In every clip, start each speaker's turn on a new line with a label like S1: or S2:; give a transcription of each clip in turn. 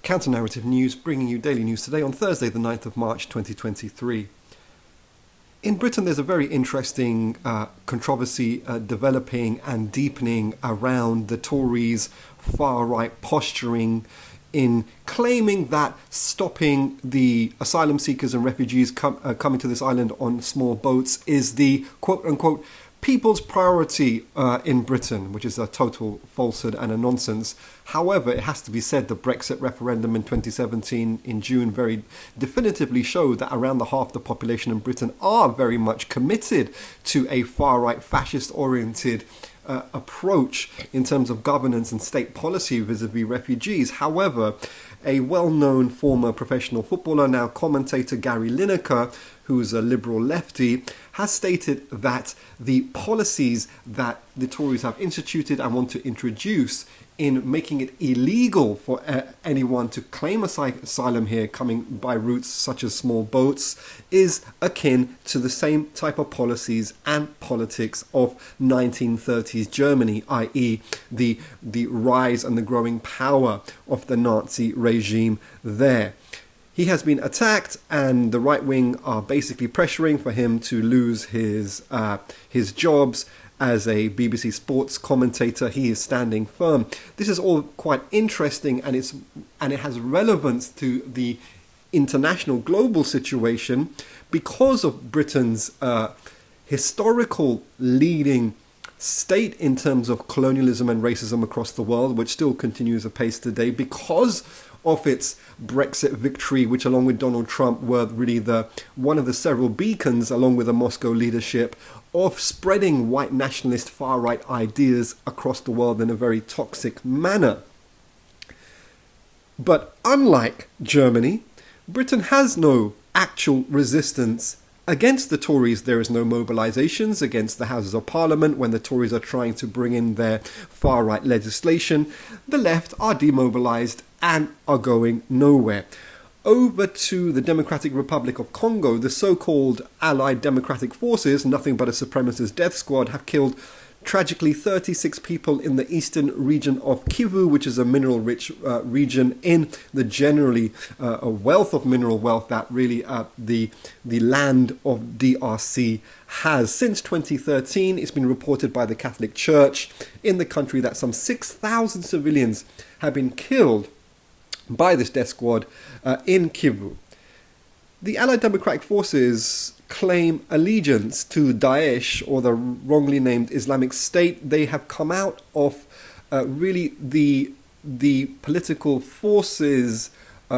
S1: Counter-Narrative News, bringing you daily news today on Thursday, the 9th of March 2023. In Britain, there's a very interesting controversy developing and deepening around the Tories' far-right posturing in claiming that stopping the asylum seekers and refugees coming to this island on small boats is the quote-unquote people's priority in Britain, which is a total falsehood and a nonsense. However, it has to be said the Brexit referendum in 2017 in June very definitively showed that around the half the population in Britain are very much committed to a far-right fascist-oriented approach in terms of governance and state policy vis-a-vis refugees. However, a well-known former professional footballer, now commentator, Gary Lineker, who's a liberal lefty, has stated that the policies that the Tories have instituted and want to introduce in making it illegal for anyone to claim asylum here coming by routes such as small boats is akin to the same type of policies and politics of 1930s Germany, i.e. the rise and the growing power of the Nazi regime there. He has been attacked, and the right wing are basically pressuring for him to lose his jobs as a BBC Sports commentator. He is standing firm. This is all quite interesting, and it has relevance to the international global situation because of Britain's historical leading state in terms of colonialism and racism across the world, which still continues apace today, because of its Brexit victory, which along with Donald Trump were really one of the several beacons, along with the Moscow leadership, of spreading white nationalist far-right ideas across the world in a very toxic manner. But unlike Germany, Britain has no actual resistance against the Tories. There is no mobilisations against the Houses of Parliament when the Tories are trying to bring in their far-right legislation. The left are demobilised and are going nowhere. Over to the Democratic Republic of Congo, the so-called Allied Democratic Forces, nothing but a supremacist death squad, have killed tragically 36 people in the eastern region of Kivu, which is a mineral-rich region in the generally a wealth of mineral wealth that really the land of DRC has. Since 2013, it's been reported by the Catholic Church in the country that some 6,000 civilians have been killed by this death squad in Kivu. The Allied Democratic Forces claim allegiance to Daesh, or the wrongly named Islamic State. They have come out of really the political forces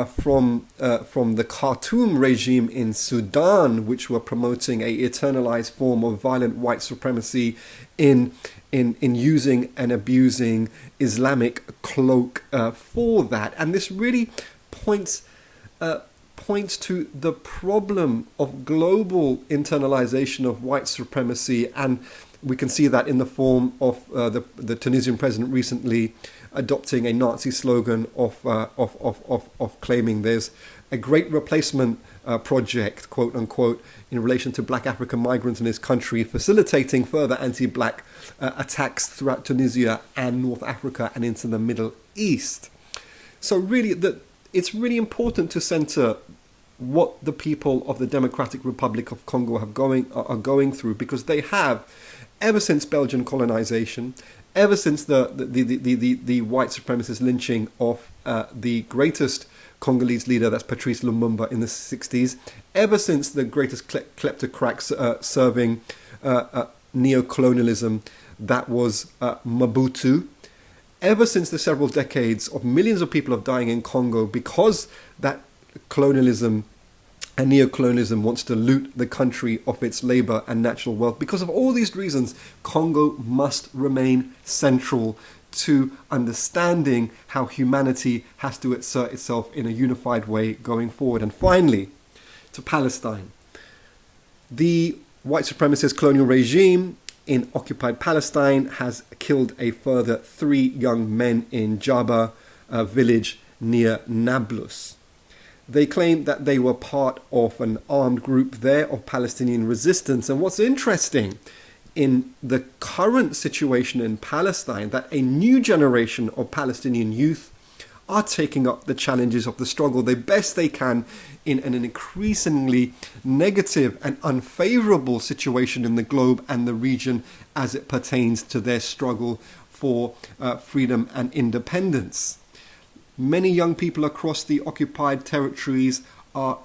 S1: from the Khartoum regime in Sudan, which were promoting a eternalized form of violent white supremacy in using and abusing Islamic cloak for that. And this really points to the problem of global internalization of white supremacy, and we can see that in the form of the Tunisian president recently adopting a Nazi slogan of claiming there's a great replacement project, quote unquote, in relation to black African migrants in his country, facilitating further anti-black attacks throughout Tunisia and North Africa and into the Middle East. So really, it's really important to center what the people of the Democratic Republic of Congo are going through, because they have, ever since Belgian colonization, ever since the white supremacist lynching of the greatest Congolese leader, that's Patrice Lumumba, in the 60s, ever since the greatest kleptocrat serving neo-colonialism, that was Mobutu, ever since the several decades of millions of people dying in Congo because that colonialism and neo-colonialism wants to loot the country of its labor and natural wealth. Because of all these reasons, Congo must remain central to understanding how humanity has to assert itself in a unified way going forward. And finally, to Palestine. The white supremacist colonial regime in occupied Palestine has killed a further 3 young men in Jaba, a village near Nablus. They claim that they were part of an armed group there of Palestinian resistance. And what's interesting in the current situation in Palestine, that a new generation of Palestinian youth are taking up the challenges of the struggle the best they can in an increasingly negative and unfavorable situation in the globe and the region as it pertains to their struggle for freedom and independence. Many young people across the occupied territories are,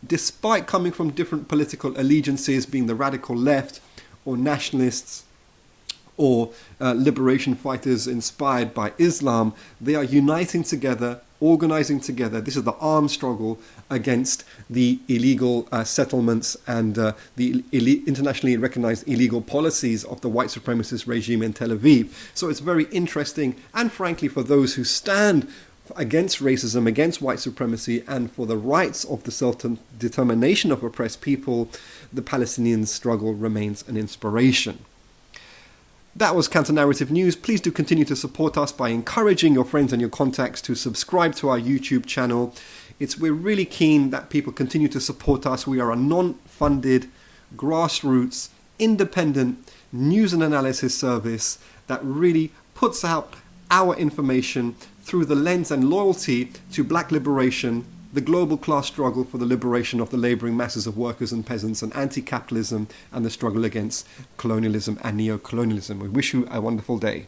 S1: despite coming from different political allegiances, being the radical left or nationalists or liberation fighters inspired by Islam, they are uniting together, organizing together. This is the armed struggle against the illegal settlements and the internationally recognized illegal policies of the white supremacist regime in Tel Aviv. So it's very interesting, and frankly, for those who stand against racism, against white supremacy, and for the rights of the self-determination of oppressed people, the Palestinian struggle remains an inspiration. That was Counter Narrative News. Please do continue to support us by encouraging your friends and your contacts to subscribe to our YouTube channel. We're really keen that people continue to support us. We are a non-funded, grassroots, independent news and analysis service that really puts out our information through the lens and loyalty to black liberation, the global class struggle for the liberation of the labouring masses of workers and peasants, and anti-capitalism, and the struggle against colonialism and neo-colonialism. We wish you a wonderful day.